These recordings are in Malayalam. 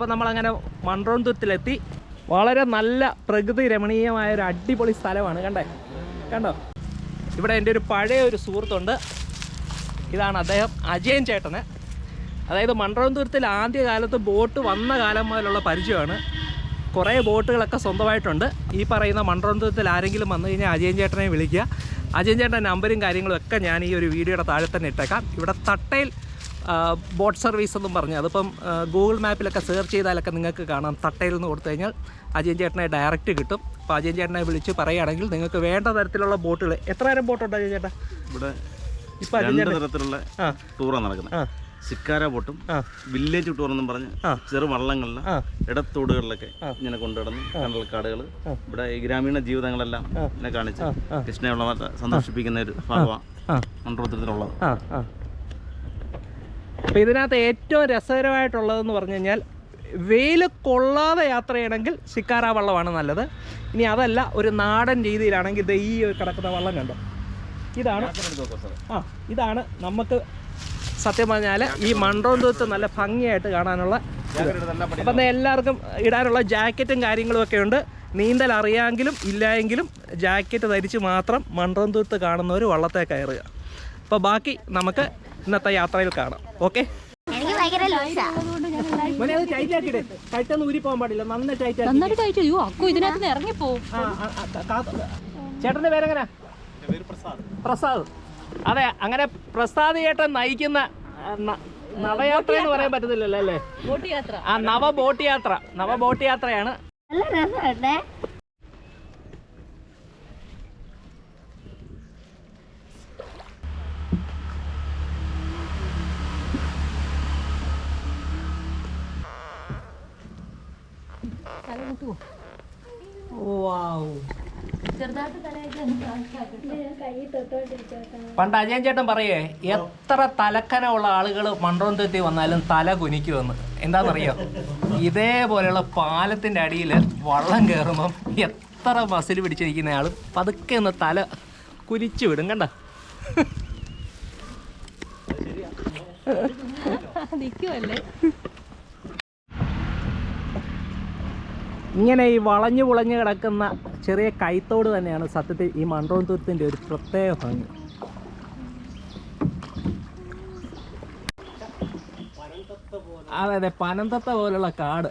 അപ്പോൾ നമ്മളങ്ങനെ മൺട്രോത്തുരുത്തിലെത്തി. വളരെ നല്ല പ്രകൃതി രമണീയമായ ഒരു അടിപൊളി സ്ഥലമാണ്. കണ്ടോ ഇവിടെ എൻ്റെ ഒരു പഴയ ഒരു സുഹൃത്തുണ്ട്. ഇതാണ് അദ്ദേഹം, അജയൻ ചേട്ടന്. അതായത് മൺട്രോത്തുരുത്തിൽ ആദ്യകാലത്ത് ബോട്ട് വന്ന കാലം മുതലുള്ള പരിചയമാണ്. കുറേ ബോട്ടുകളൊക്കെ സ്വന്തമായിട്ടുണ്ട്. ഈ പറയുന്ന മൺട്രോത്തുരുത്തിൽ ആരെങ്കിലും വന്നു കഴിഞ്ഞാൽ അജയൻ ചേട്ടനെ വിളിക്കുക. അജയൻ ചേട്ടൻ്റെ നമ്പരും കാര്യങ്ങളും ഒക്കെ ഞാൻ ഈ ഒരു വീഡിയോയുടെ താഴെ തന്നെ ഇട്ടേക്കാം. ഇവിടെ തട്ടയിൽ ബോട്ട് സർവീസ് എന്നും പറഞ്ഞു, അതിപ്പം ഗൂഗിൾ മാപ്പിലൊക്കെ സെർച്ച് ചെയ്താലൊക്കെ നിങ്ങൾക്ക് കാണാം. തട്ടയിൽ നിന്ന് കൊടുത്തു കഴിഞ്ഞാൽ അജയൻ ചേട്ടനെ ഡയറക്റ്റ് കിട്ടും. അപ്പോൾ അജയൻ ചേട്ടനെ വിളിച്ച് പറയുകയാണെങ്കിൽ നിങ്ങൾക്ക് വേണ്ട തരത്തിലുള്ള ബോട്ടുകൾ. എത്ര തരം ബോട്ടുണ്ട് അജയൻ ചേട്ടാ? ഇവിടെ ഇപ്പം രണ്ട് തരത്തിലുള്ള ടൂറാണ് നടക്കുന്നത്. ശിക്കാര ബോട്ടും വില്ലേജ് ടൂർ എന്നും പറഞ്ഞ് ചെറു വള്ളങ്ങളിൽ ഇടത്തോടുകളിലൊക്കെ ഇങ്ങനെ കൊണ്ടുകിടന്ന് കണ്ടൽക്കാടുകൾ ഇവിടെ ഈ ഗ്രാമീണ ജീവിതങ്ങളെല്ലാം ഇങ്ങനെ കാണിച്ച് കൃഷ്ണയെ സന്തോഷിപ്പിക്കുന്ന ഒരു ഭാഗമാണ് മൺട്രോത്തുരുത്തിലുള്ളത്. അപ്പോൾ ഇതിനകത്ത് ഏറ്റവും രസകരമായിട്ടുള്ളതെന്ന് പറഞ്ഞു കഴിഞ്ഞാൽ വെയിൽ കൊള്ളാതെ യാത്ര ചെയ്യണമെങ്കിൽ ശിക്കാര വള്ളമാണ് നല്ലത്. ഇനി അതല്ല, ഒരു നാടൻ രീതിയിലാണെങ്കിൽ ഇത് ഈ കിടക്കുന്ന വള്ളം കണ്ടോ, ഇതാണ് നമുക്ക് സത്യം പറഞ്ഞാൽ ഈ മൺട്രോത്തുരുത്ത് നല്ല ഭംഗിയായിട്ട് കാണാനുള്ള. അപ്പം എല്ലാവർക്കും ഇടാനുള്ള ജാക്കറ്റും കാര്യങ്ങളും ഒക്കെ ഉണ്ട്. നീന്തൽ അറിയാമെങ്കിലും ഇല്ലായെങ്കിലും ജാക്കറ്റ് ധരിച്ച് മാത്രം മൺട്രോത്തുരുത്ത് കാണുന്നവർ വള്ളത്തെ കയറുക. അപ്പോൾ ബാക്കി നമുക്ക് ഇന്നത്തെ യാത്രയിൽ കാണാം. ഓക്കെ, ടൈറ്റൊന്നും ഊരി പോകാൻ പാടില്ല, നന്നായിട്ട് ചേട്ടൻ്റെ പേരെങ്ങനാ? പ്രസാദ്. അതെ, അങ്ങനെ പ്രസാദ് ചേട്ടൻ നയിക്കുന്ന നവയാത്ര എന്ന് പറയാൻ പറ്റത്തില്ലല്ലോ അല്ലേ? നവ ബോട്ട് യാത്രയാണ്. പണ്ട് അജയൻ ചേട്ടൻ പറയേ, എത്ര തലക്കനമുള്ള ആളുകൾ മൺട്രോത്തുരുത്തി വന്നാലും തല കുനിക്കുമെന്ന്. എന്താണെന്നറിയോ? ഇതേപോലെയുള്ള പാലത്തിൻ്റെ അടിയിൽ വള്ളം കയറുമ്പം എത്ര മസിൽ പിടിച്ചിരിക്കുന്ന ആളും പതുക്കെ ഒന്ന് തല കുനിച്ചു വിടും. കണ്ട ഇങ്ങനെ ഈ വളഞ്ഞു പുളഞ്ഞു കിടക്കുന്ന ചെറിയ കൈത്തോട് തന്നെയാണ് സത്യത്തിൽ ഈ മൺട്രോത്തുരുത്തിൻ്റെ ഒരു പ്രത്യേക ഭംഗി. അതെ, പനന്തത്ത പോലുള്ള കാട്.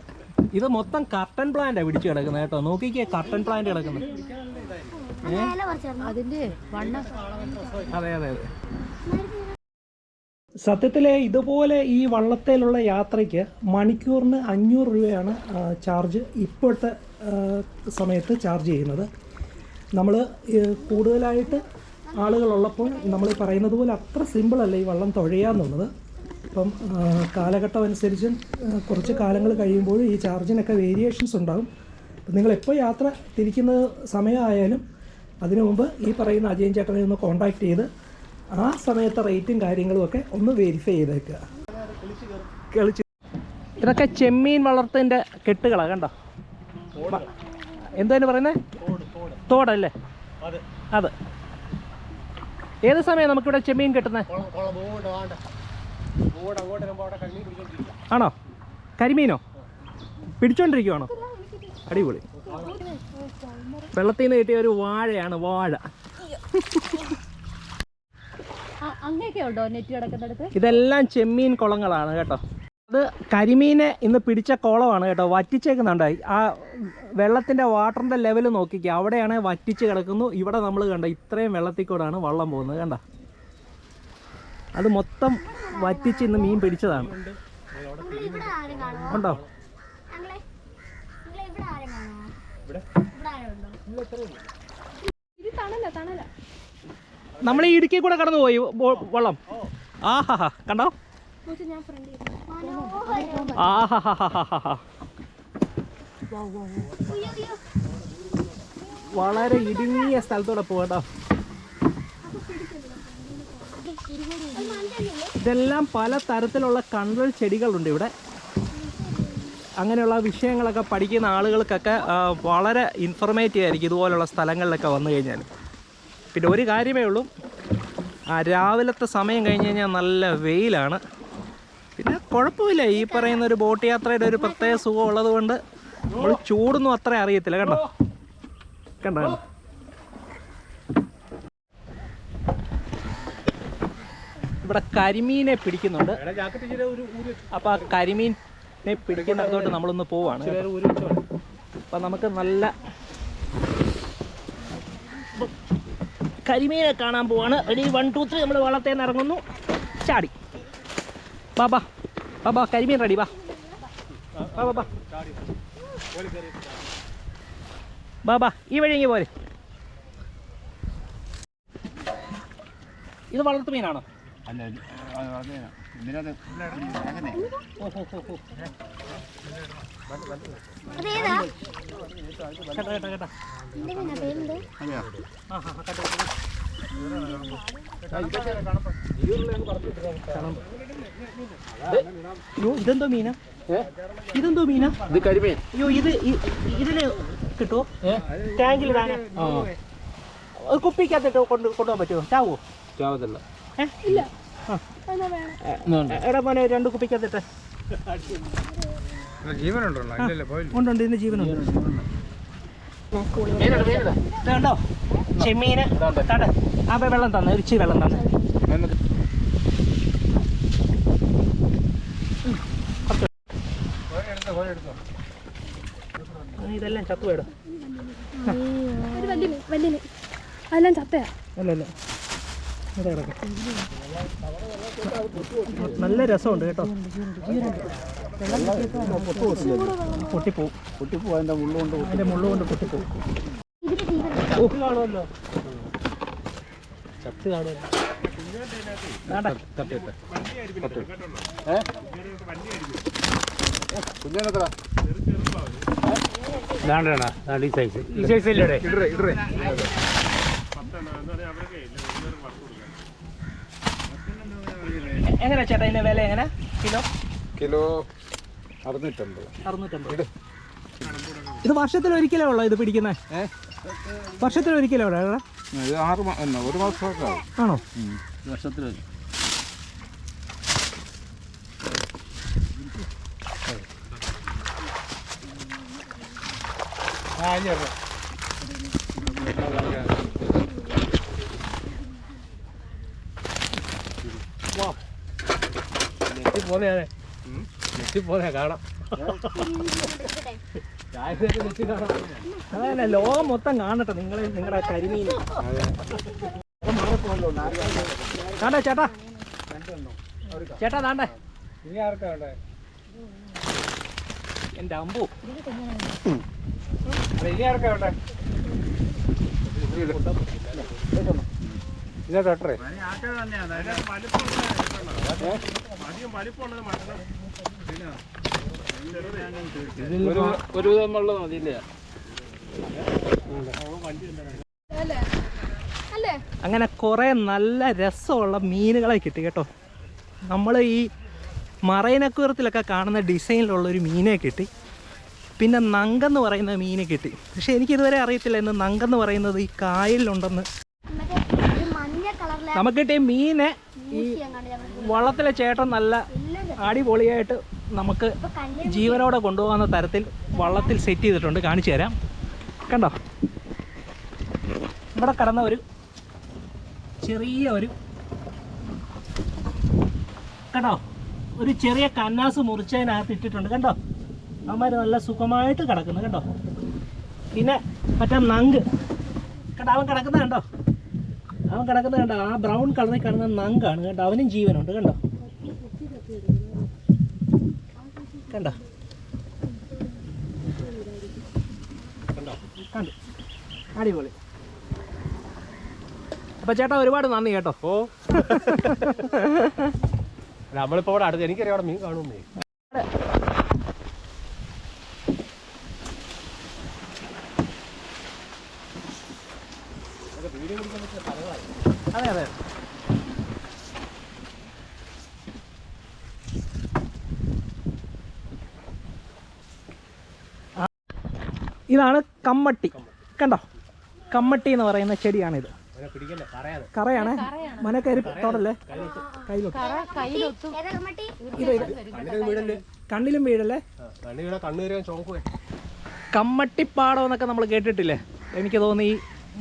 ഇത് മൊത്തം കർട്ടൻ പ്ലാന്റാണ് പിടിച്ചു കിടക്കുന്നത് കേട്ടോ. നോക്കിക്കേ, കർട്ടൻ പ്ലാന്റ് കിടക്കുന്നത്. അതെ. സത്യത്തിൽ ഇതുപോലെ ഈ വള്ളത്തേലുള്ള യാത്രയ്ക്ക് മണിക്കൂറിന് 500 രൂപയാണ് ചാർജ് ഇപ്പോഴത്തെ സമയത്ത് ചാർജ് ചെയ്യുന്നത്. നമ്മൾ കൂടുതലായിട്ട് ആളുകളുള്ളപ്പോൾ നമ്മൾ പറയുന്നത് പോലെ അത്ര സിമ്പിളല്ല ഈ വള്ളം തുഴയാന്നുള്ളത്. ഇപ്പം കാലഘട്ടം അനുസരിച്ചും കുറച്ച് കാലങ്ങൾ കഴിയുമ്പോൾ ഈ ചാർജിനൊക്കെ വേരിയേഷൻസ് ഉണ്ടാകും. അപ്പം നിങ്ങളെപ്പോൾ യാത്ര തിരിക്കുന്ന സമയമായാലും അതിനു മുമ്പ് ഈ പറയുന്ന അജയൻ ചേട്ടനെ ഒന്ന് കോൺടാക്റ്റ് ചെയ്ത് ആ സമയത്തെ റേറ്റും കാര്യങ്ങളും ഒക്കെ ഒന്ന് വെരിഫൈ ചെയ്തേക്കുക. ഇതൊക്കെ ചെമ്മീൻ വളർത്തലിൻ്റെ കെട്ടുകളാണ്. കണ്ടോ, എന്താണ് പറയുന്നത്? തോടല്ലേ അത്? ഏത് സമയം നമുക്കിവിടെ ചെമ്മീൻ കിട്ടുന്നത്? ആണോ? കരിമീനോ പിടിച്ചോണ്ടിരിക്കുവാണോ? അടിപൊളി. വെള്ളത്തിൽ നിന്ന് കിട്ടിയ ഒരു വാഴയാണ്, വാഴ. ഇതെല്ലാം ചെമ്മീൻ കുളങ്ങളാണ് കേട്ടോ. അത് കരിമീനെ ഇന്ന് പിടിച്ച കുളമാണ് കേട്ടോ. വറ്റിച്ചേക്കുന്നുണ്ടായി. ആ വെള്ളത്തിൻ്റെ വാട്ടറിൻ്റെ ലെവൽ നോക്കിക്കുക. അവിടെയാണ് വറ്റിച്ച് കിടക്കുന്നു. ഇവിടെ നമ്മൾ കണ്ട ഇത്രയും വെള്ളത്തിൽ കൂടാണ് വള്ളം പോകുന്നത്. കണ്ട, അത് മൊത്തം വറ്റിച്ച് ഇന്ന് മീൻ പിടിച്ചതാണ്. ഉണ്ടോ? നമ്മൾ ഈ ഇടുക്കി കൂടെ കടന്നു പോയി വള്ളം. ആഹാ, കണ്ടോ? ആഹാ, വളരെ ഇടുങ്ങിയ സ്ഥലത്തൂടെ പോകട്ടോ. ഇതെല്ലാം പല തരത്തിലുള്ള കണ്ടൽ ചെടികളുണ്ട് ഇവിടെ. അങ്ങനെയുള്ള വിഷയങ്ങളൊക്കെ പഠിക്കുന്ന ആളുകൾക്കൊക്കെ വളരെ ഇൻഫർമേറ്റീവ് ആയിരിക്കും ഇതുപോലുള്ള സ്ഥലങ്ങളിലൊക്കെ വന്നു കഴിഞ്ഞാൽ. പിന്നെ ഒരു കാര്യമേ ഉള്ളൂ, രാവിലത്തെ സമയം കഴിഞ്ഞ് കഴിഞ്ഞാൽ നല്ല വെയിലാണ്. പിന്നെ കുഴപ്പമില്ല. ഈ പറയുന്ന ഒരു ബോട്ട് യാത്രയുടെ ഒരു പ്രത്യേക സുഖം ഉള്ളത് കൊണ്ട് നമ്മൾ ചൂടൊന്നും അത്ര അറിയത്തില്ല. കണ്ടോ കണ്ടോ. ഇവിടെ കരിമീനെ പിടിക്കുന്നുണ്ട്. അപ്പോൾ ആ കരിമീനെ പിടിക്കുന്നിടത്തോട്ട് നമ്മളൊന്ന് പോവാണ്. അപ്പം നമുക്ക് നല്ല കരിമീനെ കാണാൻ പോവാണ്. റെഡി 1 2 3 നമ്മൾ വള്ളത്തിൽ നിന്ന് ഇറങ്ങുന്നു. ചാടി ബാബാ ബാബാ കരിമീൻ റെഡി. ബാ ബാബാ ബാബാ ഈ വഴിയെങ്കിൽ പോരെ. ഇത് വളർത്തു മീനാണോ? ഇതെന്തോ മീനാ? ഇതെന്തോ മീനാ? ഇത് കരിമീൻ. അയ്യോ ഇതിന് കിട്ടുമോ? ടാങ്കിൽ കുപ്പിക്കകത്തിട്ട് കൊണ്ടുപോകാൻ പറ്റുമോ? ചാവോ? ചാവത്തില്ല. ഇല്ല. എടാ മോനെ 2 കുപ്പിക്കകത്തിട്ട്. ഉണ്ട് ഇന്ന് ജീവനുണ്ട്. ഇതുണ്ടോ ചെമ്മീന്? ആ വെള്ളം തന്നെ, ഒരു ഇച്ചിരി വെള്ളം തന്നെ. ഇതെല്ലാം ചത്തുപോയിടും. അതെല്ലാം ചത്തയാ? അല്ലല്ല, നല്ല രസമുണ്ട് കേട്ടോ. പൊട്ടിപ്പോവും. അതിൻ്റെ മുള്ളുകൊണ്ട് പൊട്ടിപ്പോവും. കാണുമല്ലോ, ചത്ത് കാണുമല്ലോ. എങ്ങനെ ചേട്ടാ ഇതിന്റെ വില എങ്ങനെ? കിലോ 650. ഇത് വർഷത്തിൽ ഒരിക്കലേ ഉള്ളോ ഇത് പിടിക്കുന്നത്? വർഷത്തിൽ ഒരിക്കലേ ഉള്ളൂ? 1 മാസമൊക്കെ ആണോ? വർഷത്തിൽ. കാണാം. അതന്നെ, ലോകം മൊത്തം കാണട്ടെ നിങ്ങളുടെ കരിമീൻ. കാണ്ടേ ചേട്ടാ, ചേട്ടാ താണ്ടേ എന്റെ അമ്പു. അങ്ങനെ കുറെ നല്ല രസമുള്ള മീനുകളെ കിട്ടി കേട്ടോ. നമ്മൾ ഈ മറൈനക്കൂറത്തിലൊക്കെ കാണുന്ന ഡിസൈനിലുള്ളൊരു മീനെ കിട്ടി. പിന്നെ നങ്കെന്ന് പറയുന്ന മീനെ കിട്ടി. പക്ഷെ എനിക്കിതുവരെ അറിയത്തില്ല ഇന്ന് നങ്കെന്ന് പറയുന്നത് ഈ കായലിലുണ്ടെന്ന്. നമുക്ക് കിട്ടിയ മീനെ ഈ വള്ളത്തിലെ ചേട്ടൻ നല്ല അടിപൊളിയായിട്ട് നമുക്ക് ജീവനോടെ കൊണ്ടുപോകുന്ന തരത്തിൽ വള്ളത്തിൽ സെറ്റ് ചെയ്തിട്ടുണ്ട്. കാണിച്ചു തരാം. കണ്ടോ, ഇവിടെ കിടന്ന ഒരു ചെറിയ കണ്ടോ, ഒരു ചെറിയ കന്നാസ് മുറിച്ചതിനകത്ത് ഇട്ടിട്ടുണ്ട്. കണ്ടോ, അവന്മാർ നല്ല സുഖമായിട്ട് കിടക്കുന്നു. കണ്ടോ, പിന്നെ മറ്റേ നങ്ക് കണ്ടോ, അവൻ കിടക്കുന്നത് കണ്ടോ, ആ ബ്രൗൺ കളറിൽ കാണുന്ന നങ്കാണ് കേട്ടോ. അവനും ജീവനുണ്ട്. കണ്ടോ കണ്ടോ കണ്ടു, അടിപൊളി. അപ്പൊ ചേട്ടാ ഒരുപാട് നന്ദി കേട്ടോ. നമ്മളിപ്പോ അവിടെ അടുത്ത് എനിക്കറിയാം അവിടെ മീൻ കാണുമേ. അതെ അതെ, ഇതാണ് കമ്മട്ടി. കണ്ടോ, കമ്മട്ടി എന്ന് പറയുന്ന ചെടിയാണിത്. പിടിക്കല്ലേ പറയാതെ. കറയാണേ മന കയറി തോടല്ലേ കയ്യിലോട്ട് കണ്ണിലും വീഴല്ലേ. കമ്മട്ടിപ്പാടം എന്നൊക്കെ നമ്മൾ കേട്ടിട്ടില്ലേ? എനിക്ക് തോന്നുന്നു ഈ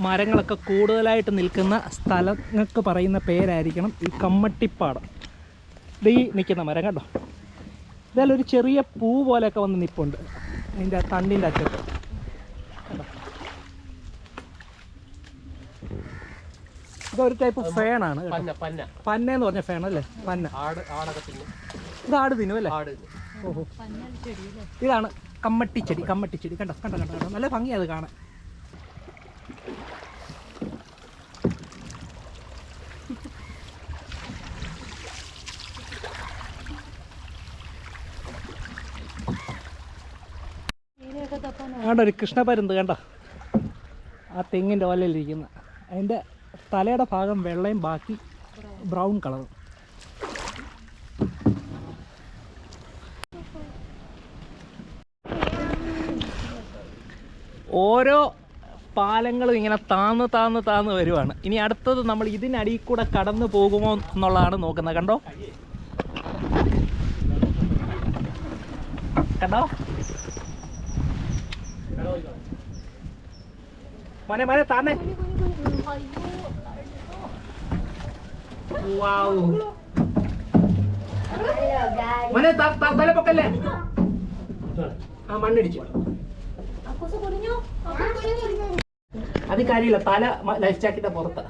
മരങ്ങളൊക്കെ കൂടുതലായിട്ട് നിൽക്കുന്ന സ്ഥലങ്ങൾക്ക് പറയുന്ന പേരായിരിക്കണം ഈ കമ്മട്ടിപ്പാടം. ഇത് ഈ നിൽക്കുന്ന മരം കണ്ടോ, ഇതെല്ലാം ഒരു ചെറിയ പൂ പോലെയൊക്കെ വന്ന് നിൽപ്പുണ്ട് അതിൻ്റെ തണ്ടിൻ്റെ അറ്റത്ത് കണ്ടോ. ഇതൊരു ടൈപ്പ് ഫേണാണ്, പന്ന എന്ന് പറഞ്ഞ ഫേൺ അല്ലേ, പന്ന. ഇത് ആട് തിന്നും അല്ലേ? ഓഹോ, ഇതാണ് കമ്മട്ടിച്ചെടി. കമ്മട്ടിച്ചെടി കണ്ടോ കണ്ടോ കണ്ടോ കണ്ടോ, നല്ല ഭംഗിയാണ് അത് കാണാൻ. ആണ്ട ഒരു കൃഷ്ണപരുന്ത് കണ്ടോ, ആ തെങ്ങിൻ്റെ ഓലയിലിരിക്കുന്ന. അതിൻ്റെ തലയുടെ ഭാഗം വെള്ളയും ബാക്കി ബ്രൗൺ കളറും. ഓരോ പാലങ്ങളും ഇങ്ങനെ താന്ന് താന്ന് താന്ന് വരുവാണ്. ഇനി അടുത്തത് നമ്മൾ ഇതിനടിയിൽ കൂടെ കടന്നു പോകുമോ എന്നുള്ളതാണ് നോക്കുന്നത്. കണ്ടോ കണ്ടോ മനെ മനെ താന്നേ. മനെ തലപ്പൊക്കല്ലേ, ആ മണ്ണിടിച്ചു. അത് കാര്യമില്ല, തല ലൈഫ് ജാക്കറ്റിന്റെ പുറത്ത്.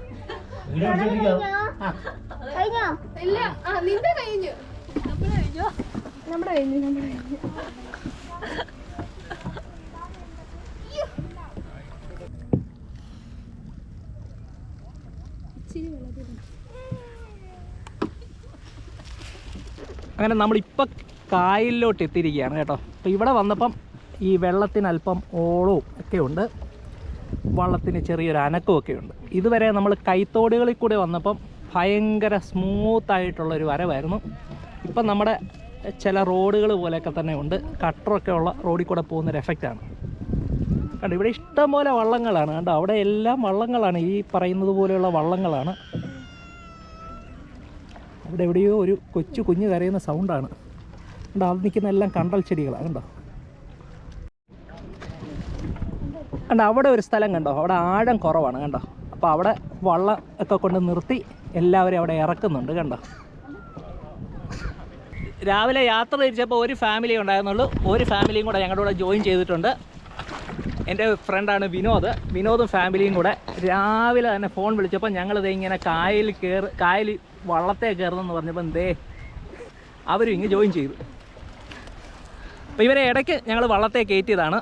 അങ്ങനെ നമ്മളിപ്പോൾ കായലിലോട്ട് എത്തിയിരിക്കുകയാണ് കേട്ടോ. അപ്പോൾ ഇവിടെ വന്നപ്പം ഈ വെള്ളത്തിന് അല്പം ഓളവും ഒക്കെ ഉണ്ട്, വള്ളത്തിന് ചെറിയൊരു അനക്കമൊക്കെ ഉണ്ട്. ഇതുവരെ നമ്മൾ കൈത്തോടുകളിൽ കൂടെ വന്നപ്പം ഭയങ്കര സ്മൂത്തായിട്ടുള്ളൊരു വരവായിരുന്നു. ഇപ്പം നമ്മുടെ ചില റോഡുകൾ പോലെയൊക്കെ തന്നെ ഉണ്ട്, കട്ടറൊക്കെ ഉള്ള റോഡിൽ കൂടെ പോകുന്നൊരു എഫക്റ്റാണ്. കണ്ടോ ഇവിടെ ഇഷ്ടംപോലെ വള്ളങ്ങളാണ് കണ്ടോ, അവിടെ എല്ലാം വള്ളങ്ങളാണ്, ഈ പറയുന്നത് പോലെയുള്ള വള്ളങ്ങളാണ്. അവിടെ എവിടെയോ ഒരു കൊച്ചു കുഞ്ഞ് കരയുന്ന സൗണ്ടാണ് കണ്ടോ. അത് നിൽക്കുന്ന എല്ലാം കണ്ടൽ ചെടികളാണ് കണ്ടോ. കണ്ടോ അവിടെ ഒരു സ്ഥലം കണ്ടോ, അവിടെ ആഴം കുറവാണ് കണ്ടോ. അപ്പോൾ അവിടെ വള്ളം ഒക്കെ കൊണ്ട് നിർത്തി എല്ലാവരും അവിടെ ഇറക്കുന്നുണ്ട് കണ്ടോ. രാവിലെ യാത്ര തിരിച്ചപ്പോൾ ഒരു ഫാമിലി ഉണ്ടായിരുന്നുള്ളൂ, ഒരു ഫാമിലിയും കൂടെ ഞങ്ങളുടെ കൂടെ ജോയിൻ ചെയ്തിട്ടുണ്ട്. എൻ്റെ ഫ്രണ്ടാണ് വിനോദും ഫാമിലിയും കൂടെ രാവിലെ തന്നെ ഫോൺ വിളിച്ചപ്പോൾ ഞങ്ങളിത് ഇങ്ങനെ കായൽ വള്ളത്തെ കയറുന്നെന്ന് പറഞ്ഞപ്പോൾ എന്തേ അവരും ഇങ്ങ് ജോയിൻ ചെയ്തു. അപ്പോൾ ഇവരെ ഇടയ്ക്ക് ഞങ്ങൾ വള്ളത്തെ കയറ്റിയതാണ്.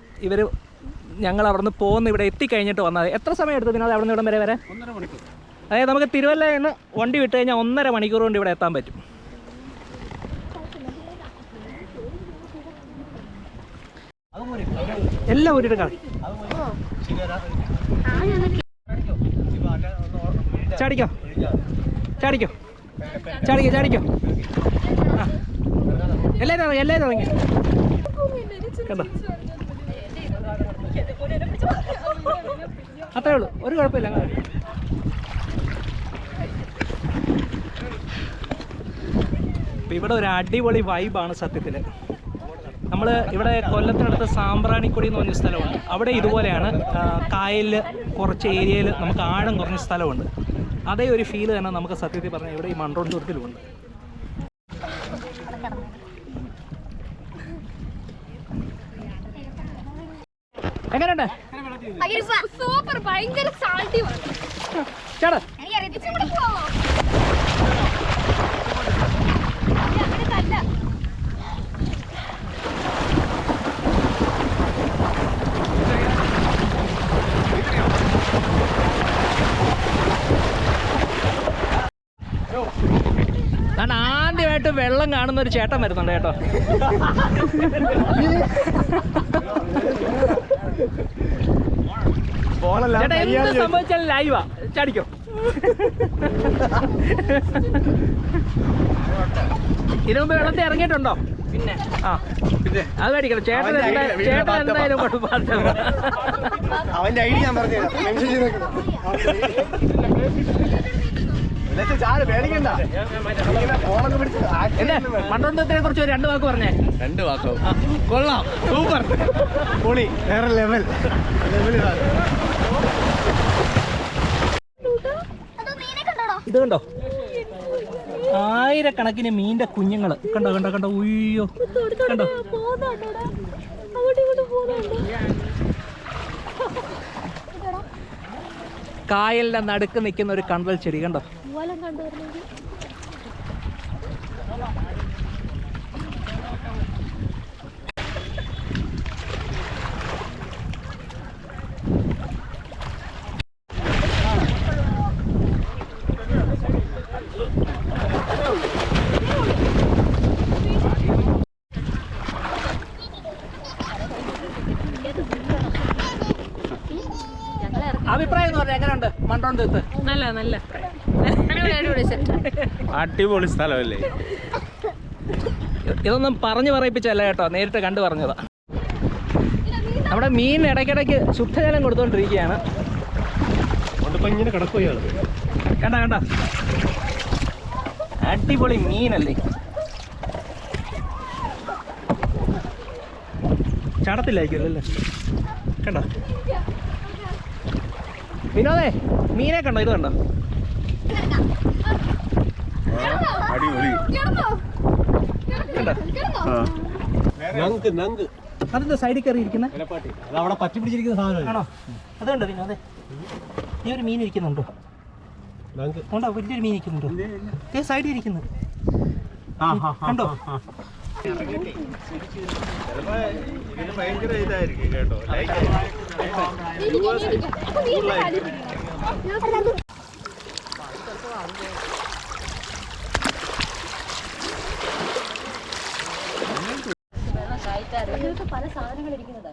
ഞങ്ങൾ അവിടെ നിന്ന് പോകുന്ന ഇവിടെ എത്തിക്കഴിഞ്ഞിട്ട് വന്നത്. എത്ര സമയം എടുത്തു വിനോദം അവിടെ നിന്ന് ഇവിടം വരെ 1.5 മണിക്കൂർ? അതായത് നമുക്ക് തിരുവല്ലയിൽ നിന്ന് വണ്ടി വിട്ട് കഴിഞ്ഞാൽ 1.5 മണിക്കൂർ കൊണ്ട് ഇവിടെ എത്താൻ പറ്റും. എല്ലാം ഊരിട്ട് കളി. ചാടിക്കോ ചാടിക്കോ ചാടിക്കോ ചാടിക്കോ. എല്ലാവരും ഇറങ്ങി കണ്ടോ, അത്രേ ഉള്ളൂ, ഒരു കുഴപ്പമില്ല. ഇപ്പം ഇവിടെ ഒരു അടിപൊളി വൈബാണ് സത്യത്തിൽ. നമ്മൾ ഇവിടെ കൊല്ലത്തിനടുത്ത് സാമ്പ്രാണിക്കൊടി എന്ന് പറഞ്ഞ സ്ഥലമുണ്ട്, അവിടെ ഇതുപോലെയാണ്. കായലിൽ കുറച്ച് ഏരിയയിൽ നമുക്ക് ആഴം കുറഞ്ഞ സ്ഥലമുണ്ട്. അതേ ഒരു ഫീൽ തന്നെ നമുക്ക് സത്യത്തിൽ പറഞ്ഞാൽ ഇവിടെ ഈ മൺറോത്തുരുത്തിലുമുണ്ട്. എങ്ങനെയുണ്ട്? സൂപ്പർ, ഭയങ്കര സാൾട്ടി ചേട്ടാ ഞാൻ ആദ്യമായിട്ട് വെള്ളം കാണുന്ന ഒരു ചേട്ടൻ വരുന്നുണ്ട് കേട്ടോ. ചേട്ടാ എന്ത് സംഭവിച്ചാലും ലൈവാ, ചാടിക്കോ. ഇതിനു മുമ്പ് വെള്ളത്തിൽ ഇറങ്ങിയിട്ടുണ്ടോ? പിന്നെ ആ അത് മേടിക്കണം. ചേട്ടൻ എന്തായാലും കുഴപ്പമില്ല. അവന്റെ ഐഡിയ ഞാൻ പറഞ്ഞുതരാം. മെൻഷൻ ചെയ്തേക്കണം. മണ്ടോന്തത്തിനെ കുറിച്ച് 2 വാക്ക് പറഞ്ഞേ. 2 വാക്കോ? കൊള്ളാം, സൂപ്പർ, പൊളി, വേറെ ലെവൽ. ഇത് കണ്ടോ, ആയിരക്കണക്കിന് മീനിന്റെ കുഞ്ഞുങ്ങള് കണ്ടോ കണ്ടോ കണ്ടോ. ഉയ്യോ കണ്ടോ. കായലിന്റെ നടുക്ക് നിൽക്കുന്ന ഒരു കണ്ടൽ ചെടി കണ്ടോ. അഭിപ്രായം എന്ന് പറഞ്ഞാൽ എങ്ങനെയുണ്ട് മണ്ടോന്തത്ത്? നല്ല നല്ല അടിപൊളി സ്ഥലമല്ലേ. ഇതൊന്നും പറഞ്ഞു പറയിപ്പിച്ചല്ല കേട്ടോ, നേരിട്ട് കണ്ടു പറഞ്ഞതാ. നമ്മുടെ മീൻ ഇടയ്ക്കിടയ്ക്ക് ശുദ്ധജലം കൊടുത്തോണ്ടിരിക്കുകയാണ്. ഇങ്ങനെ കിടക്കുകയാണ്. കണ്ട കണ്ട, അടിപൊളി മീനല്ലേ. ചടത്തില്ലായിരിക്കും അല്ലേ. കണ്ടോ വിനോദേ, മീനെ കണ്ടോ? ഇത് കണ്ടോ. അതെന്താ സൈഡിൽ കയറി ഇരിക്കുന്നത്? അവിടെ പറ്റി പിടിച്ചിരിക്കുന്ന സാധനമാണോ? അത് കണ്ടോ വിനോദേ, ഈ ഒരു മീൻ ഇരിക്കുന്നുണ്ടോ? കണ്ടോ, വലിയൊരു മീൻ ഇരിക്കുന്നുണ്ടോ? സൈഡിൽ ഇരിക്കുന്നു കണ്ടോ. ഭയങ്കര ഇതായിരിക്കും കേട്ടോ. പല സാധനങ്ങൾ ഇരിക്കുന്നതാ.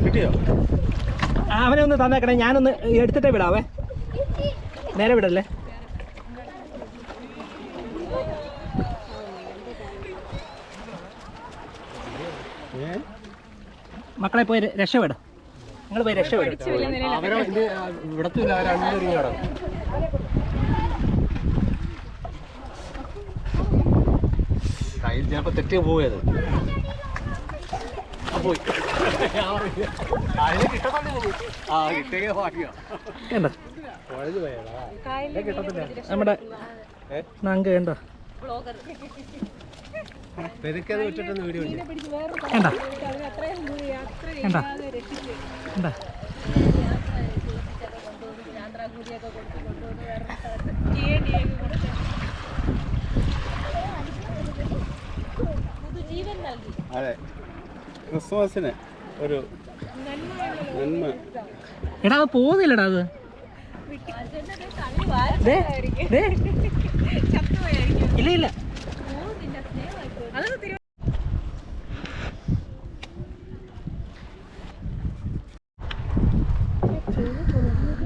കിട്ടിയോ? അവനെ ഒന്ന് തന്നേക്കണേ, ഞാനൊന്ന് എടുത്തിട്ടേ വിടാവേ. നേരെ വിടല്ലേ. മക്കളെ പോയി രക്ഷപ്പെടും, നിങ്ങൾ പോയി രക്ഷപ്പെടും. അവരെ ഇവിടത്തില്ല, രണ്ടുപേരും കിടക്കും. കയ്യിൽ ചിലപ്പോ തെറ്റി പോയത് പോയി. നമ്മുടെ നങ്ക് കണ്ടോ. പെരുക്കത് വെച്ചിട്ടൊന്ന് വീഡിയോ കണ്ട കണ്ട കണ്ട. അതെ, ക്രിസ്മസിന് ഒരു നന്മ. എടാ അത് പോകുന്നില്ലടാ. അത് ഇല്ല ഇല്ല.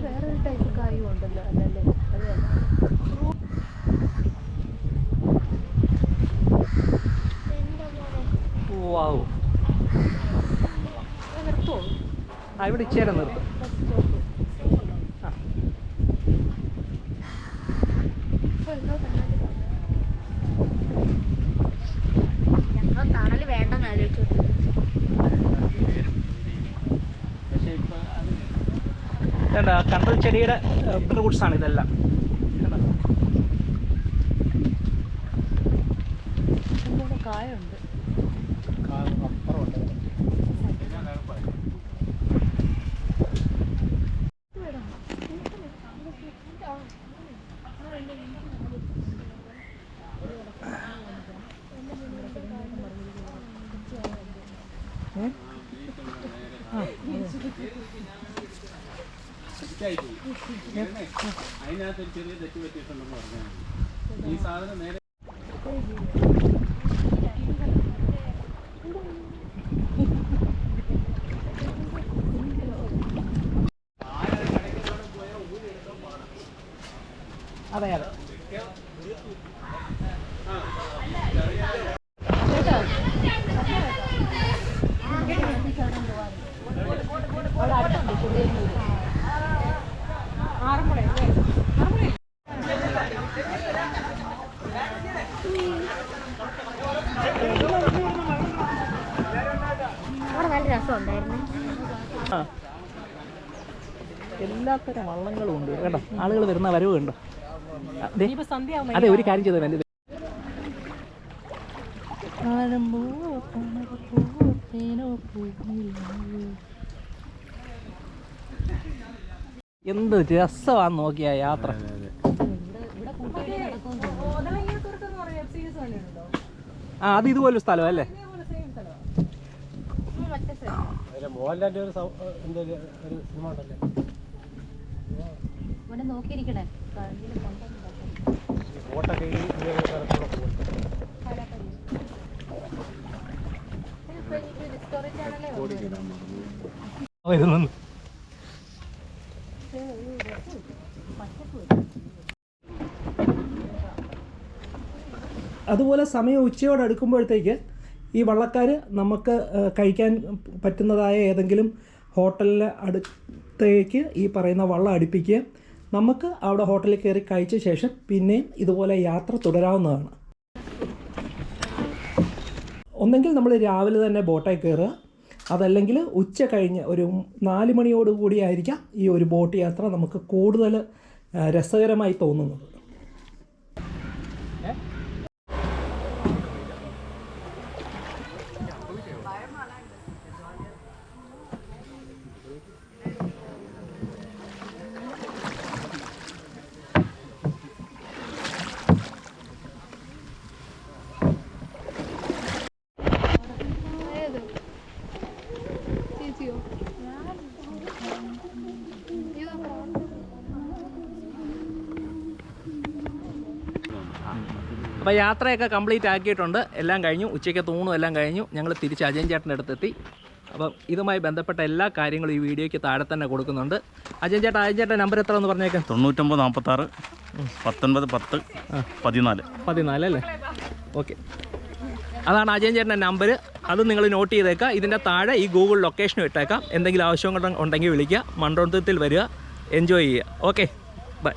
വേറൊരു ടൈപ്പ് കായും ഉണ്ടല്ലോ അല്ലല്ലേ? വാവ്, ഇവിടെ ഇച്ചേരം നിർത്തും. തണല് വേണ്ടെന്ന് ആലോചിച്ചു. കണ്ടൽ ചെടിയുടെ ഫ്രൂട്ട്സ് ആണ് ഇതെല്ലാം. കായുണ്ട്. അതിനകത്തൊരു ചെറിയ തെറ്റ് പറ്റിയിട്ടുണ്ടെന്ന് പറഞ്ഞു. ഈ സാധനം നേരെ ദിവസം ഉണ്ടായിരുന്നേ. ആ എല്ലാത്തരം വള്ളങ്ങളും ഉണ്ട് കേട്ടോ. ആളുകൾ വരുന്ന വരവ് കണ്ടോ. അതെ, ഒരു കാര്യം ചെയ്തത് എൻ്റെ എന്ത് രസമാണെന്ന് നോക്കിയാ യാത്ര. ആ അത് ഇതുപോലൊരു സ്ഥലം അല്ലേ? മോഹൻലാലിന്റെ ഒരു സിനിമ ഉണ്ടല്ലേ, ഇവിടെ നോക്കിയിരിക്കണേ. ബോട്ടൊക്കെ ഈ സ്ഥലത്തൂടെ പോകും. അതുപോലെ സമയം ഉച്ചയോട് അടുക്കുമ്പോഴത്തേക്ക് ഈ വള്ളക്കാർ നമുക്ക് കഴിക്കാൻ പറ്റുന്നതായ ഏതെങ്കിലും ഹോട്ടലിലെ അടുത്തേക്ക് ഈ പറയുന്ന വള്ളം അടുപ്പിക്കുക. നമുക്ക് അവിടെ ഹോട്ടലിൽ കയറി കഴിച്ച ശേഷം പിന്നെയും ഇതുപോലെ യാത്ര തുടരാവുന്നതാണ്. ഒന്നെങ്കിൽ നമ്മൾ രാവിലെ തന്നെ ബോട്ടിൽ കയറുക, അതല്ലെങ്കിൽ ഉച്ച കഴിഞ്ഞ് ഒരു 4 മണിയോട് കൂടിയായിരിക്കാം ഈ ഒരു ബോട്ട് യാത്ര നമുക്ക് കൂടുതൽ രസകരമായി തോന്നുന്നത്. അപ്പോൾ യാത്രയൊക്കെ കംപ്ലീറ്റ് ആക്കിയിട്ടുണ്ട്. എല്ലാം കഴിഞ്ഞു. ഉച്ചയ്ക്ക് തൂണും എല്ലാം കഴിഞ്ഞു. ഞങ്ങൾ തിരിച്ച് അജയൻ ചേട്ടൻ്റെ അടുത്തെത്തി. അപ്പം ഇതുമായി ബന്ധപ്പെട്ട എല്ലാ കാര്യങ്ങളും ഈ വീഡിയോയ്ക്ക് താഴെ തന്നെ കൊടുക്കുന്നുണ്ട്. അജയൻ ചേട്ടൻ നമ്പർ എത്ര എന്ന് പറഞ്ഞേക്കാം? 99 46 19 10 14 അല്ലേ? ഓക്കെ, അതാണ് അജയൻ ചേട്ടൻ്റെ നമ്പർ. അത് നിങ്ങൾ നോട്ട് ചെയ്തേക്കാം. ഇതിൻ്റെ താഴെ ഈ ഗൂഗിൾ ലൊക്കേഷനും ഇട്ടേക്കാം. എന്തെങ്കിലും ആവശ്യം ഉണ്ടെങ്കിൽ വിളിക്കുക. മൺറോത്തുരുത്തിൽ വരിക, എൻജോയ് ചെയ്യുക. Okay, by.